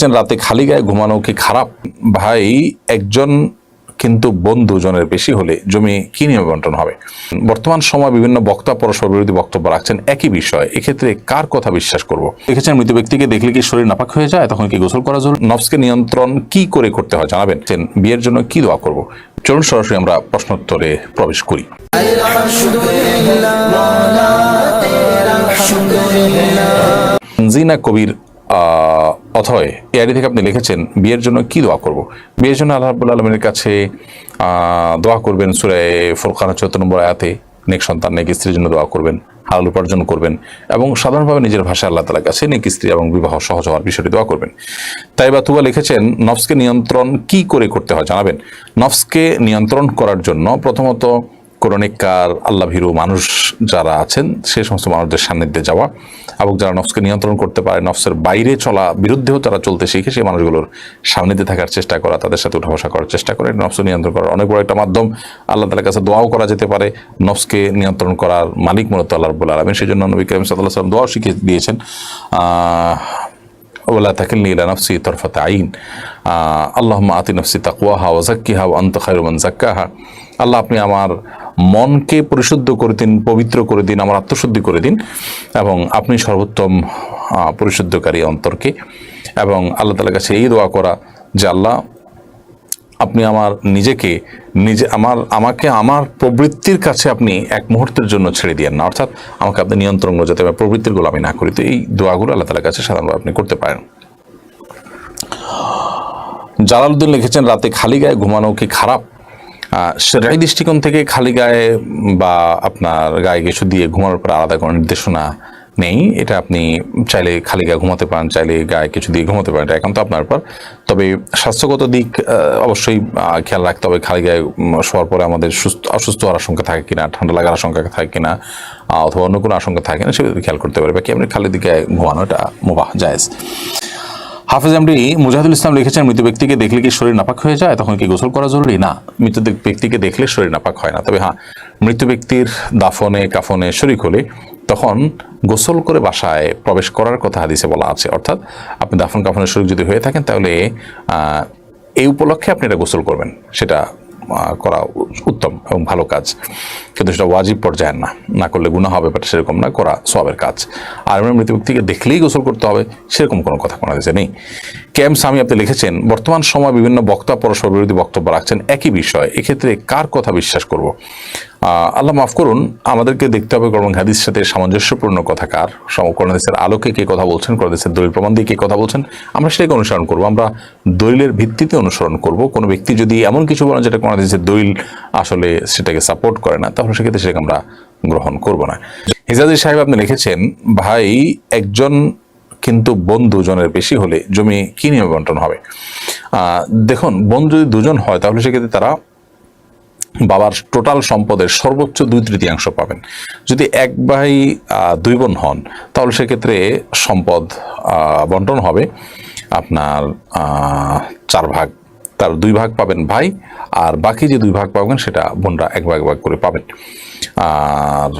লিখেছেন রাতে খালি গায়ে ঘুমানো কি খারাপ? ভাই, একজন কিন্তু বন্ধু জনের বেশি হলে জমি কি নিয়মে বন্টন হবে? বর্তমান সময় বিভিন্ন বক্তা পরস্পর বিরোধী বক্তব্য রাখছেন একই বিষয়, এক্ষেত্রে কার কথা বিশ্বাস করব? লিখেছেন মৃত ব্যক্তিকে দেখলে কি শরীর নাপাক হয়ে যায়, তখন কি গোসল করা জরুরি? নফসকে নিয়ন্ত্রণ কি করে করতে হয় জানাবেন? বিয়ের জন্য কি দোয়া করব? চলুন সরাসরি আমরা প্রশ্নোত্তরে প্রবেশ করি। জিনা কবির অথয় এআইডি থেকে আপনি লিখেছেন বিয়ের জন্য কি দোয়া করব? বিয়ের জন্য আল্লাহ রাব্বুল আলামিনের কাছে দোয়া করবেন সূরা ফুরকানের ৭৪ নম্বর আয়াতে নেক সন্তান নেক স্ত্রীর জন্য দোয়া করবেন, হালাল উপার্জন করবেন এবং সাধারণভাবে নিজের ভাষায় আল্লাহ তাআলার কাছে নেক স্ত্রী এবং বিবাহ সহজ হওয়ার বিষয়টি দোয়া করবেন। তাইবা তুবা লিখেছেন নফসকে নিয়ন্ত্রণ কি করে করতে হয় জানাবেন? নফসকে নিয়ন্ত্রণ করার জন্য প্রথমত কোরআনিককার আল্লাহ ভীরু মানুষ যারা আছেন সে সমস্ত মানুষদের সান্নিধ্যে যাওয়া এবং যারা নফসকে নিয়ন্ত্রণ করতে পারে, নফসের বাইরে চলা বিরুদ্ধেও যারা চলতে শিখে সেই মানুষগুলোর সান্নিধ্যে থাকার চেষ্টা করা, তাদের সাথে উঠা বসা করার চেষ্টা করে নফস নিয়ন্ত্রণ করার অনেক বড় একটা মাধ্যম। আল্লাহ তাআলার কাছে দোয়াও করা যেতে পারে। নফসকে নিয়ন্ত্রণ করার মালিক মূলত আল্লাহ রাব্বুল আলামিন, সেই জন্য নবী করিম সাল্লাল্লাহু আলাইহি ওয়াসাল্লাম দোয়াও শিখিয়ে দিয়েছেন, ওয়ালা তাকিলনি ইলা নাফসি তারফাতা আইন, আল্লাহুম্মা আতি নাফসি তাকওয়াহা ওয়া যাক্কিহা ওয়া আনতা খায়রু মান যাক্কাহা। আল্লাহ আপনি আমার মনকে পরিশুদ্ধ করে দিন, পবিত্র করে দিন, আমার আত্মশুদ্ধি করে দিন এবং আপনি সর্বোত্তম পরিশুদ্ধকারী অন্তরকে। এবং আল্লাহ তাআলার কাছে এই দোয়া করা যে আল্লাহ আপনি আমার আমাকে আমার প্রবৃত্তির কাছে আপনি এক মুহূর্তের জন্য ছেড়ে দিয়েন না, অর্থাৎ আমাকে আপনি নিয়ন্ত্রণ যাতে আমি প্রবৃত্তির গোলামি না করি। তো এই দোয়াগুলো আল্লাহ তাআলার কাছে সাধারণভাবে আপনি করতে পারেন। জালালউদ্দিন লিখেছেন রাতে খালি গায়ে ঘুমানো কি খারাপ? শরঈ দৃষ্টিকোণ থেকে খালি গায়ে বা আপনার গায়ে কিছু দিয়ে ঘুমানোর পর আলাদা কোনো নির্দেশনা নেই। এটা আপনি চাইলে খালি গায়ে ঘুমাতে পারেন, চাইলে গায়ে কিছু দিয়ে ঘুমাতে পারেন, এটা একান্ত আপনার উপর। তবে স্বাস্থ্যগত দিক অবশ্যই খেয়াল রাখতে হবে। খালি গায়ে শোয়ার পরে আমাদের অসুস্থ হওয়ার আশঙ্কা থাকে কিনা, ঠান্ডা লাগার আশঙ্কা থাকে কিনা, অথবা অন্য কোনো আশঙ্কা থাকে কিনা সেগুলো খেয়াল করতে পারে। বাকি আপনি খালি দিকে ঘুমানো এটা মুবাহ, জায়েজ। হাফেজ এমডি মুজাহিদুল ইসলাম লিখেছেন মৃত ব্যক্তিকে দেখলে কি শরীর নাপাক হয়ে যায়, তখন কি গোসল করা জরুরি? না, মৃত ব্যক্তিকে দেখলে শরীর নাপাক হয় না। তবে হ্যাঁ, মৃত ব্যক্তির দাফনে কাফনে শরীক হলে তখন গোসল করে বাসায় প্রবেশ করার কথা হাদিসে বলা আছে। অর্থাৎ আপনি দাফন কাফনের শরীক যদি হয়ে থাকেন তাহলে এই উপলক্ষে আপনি এটা গোসল করবেন, সেটা করা উত্তম এবং ভালো কাজ, কিন্তু সেটা ওয়াজিব পর্যায়ের না করলে গুনাহ হবে, বাট সেরকম না, করা সওয়াবের কাজ। আর মৃত ব্যক্তিকে দেখলেই গোসল করতে হবে সেরকম কোনো কথা কোনো হাদিসে নেই। কেএম সামি আপনি লিখেছেন বর্তমান সময় বিভিন্ন বক্তা পরস্পর বিরোধী বক্তব্য রাখছেন একই বিষয়, এক্ষেত্রে কার কথা বিশ্বাস করব? আল্লাহ মাফ করুন, আমাদেরকে দেখতে হবে কোরআন হাদিসের সাথে সামঞ্জস্যপূর্ণ কথা কার, কোরআন হাদিসের আলোকে কে কথা বলছেন, কোরআন হাদিসের দলিল প্রমাণ দিয়ে কে কথা বলছেন, আমরা সেটাকে অনুসরণ করব। আমরা দলিলের ভিত্তিতে অনুসরণ করব। কোনো ব্যক্তি যদি এমন কিছু বলেন যেটা কোরআন হাদিসের দলিল আসলে সেটাকে সাপোর্ট করে না, তাহলে সেক্ষেত্রে সেটাকে আমরা গ্রহণ করব না। হিজাজি সাহেব আপনি লিখেছেন ভাই, একজন কিন্তু বন্ধু জনের বেশি হলে জমি কি নিয়মে বন্টন হবে? দেখুন, বন্ধু যদি দুজন হয় তাহলে সেক্ষেত্রে তারা বাবার টোটাল সম্পদের সর্বোচ্চ 2/3 পাবেন। যদি এক ভাই 2 বোন হন তাহলে সেক্ষেত্রে সম্পদ বন্টন হবে আপনার 4 ভাগ, তার 2 ভাগ পাবেন ভাই, আর বাকি যে 2 ভাগ পাবেন সেটা বোনরা 1 ভাগ করে পাবেন। আর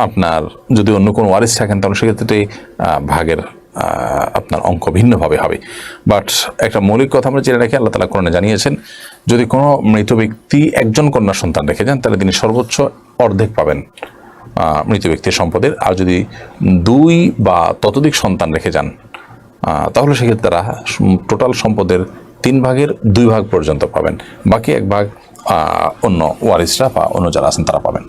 আপনার যদি অন্য কোনো ওয়ারিস থাকেন তাহলে সেক্ষেত্রে ভাগের আপনার অঙ্ক ভিন্নভাবে হবে। বাট একটা মৌলিক কথা আমরা জেনে রাখি, আল্লাহ তাআলা কোরআনে জানিয়েছেন যদি কোনো মৃত ব্যক্তি একজন কন্যা সন্তান রেখে যান তাহলে তিনি সর্বোচ্চ অর্ধেক পাবেন মৃত ব্যক্তির সম্পদের। আর যদি 2 বা ততোধিক সন্তান রেখে যান তাহলে সেক্ষেত্রে তারা টোটাল সম্পদের 3 ভাগের 2 ভাগ পর্যন্ত পাবেন, বাকি 1 ভাগ অন্য ওয়ারিসরা বা অন্য যারা আছেন তারা পাবেন।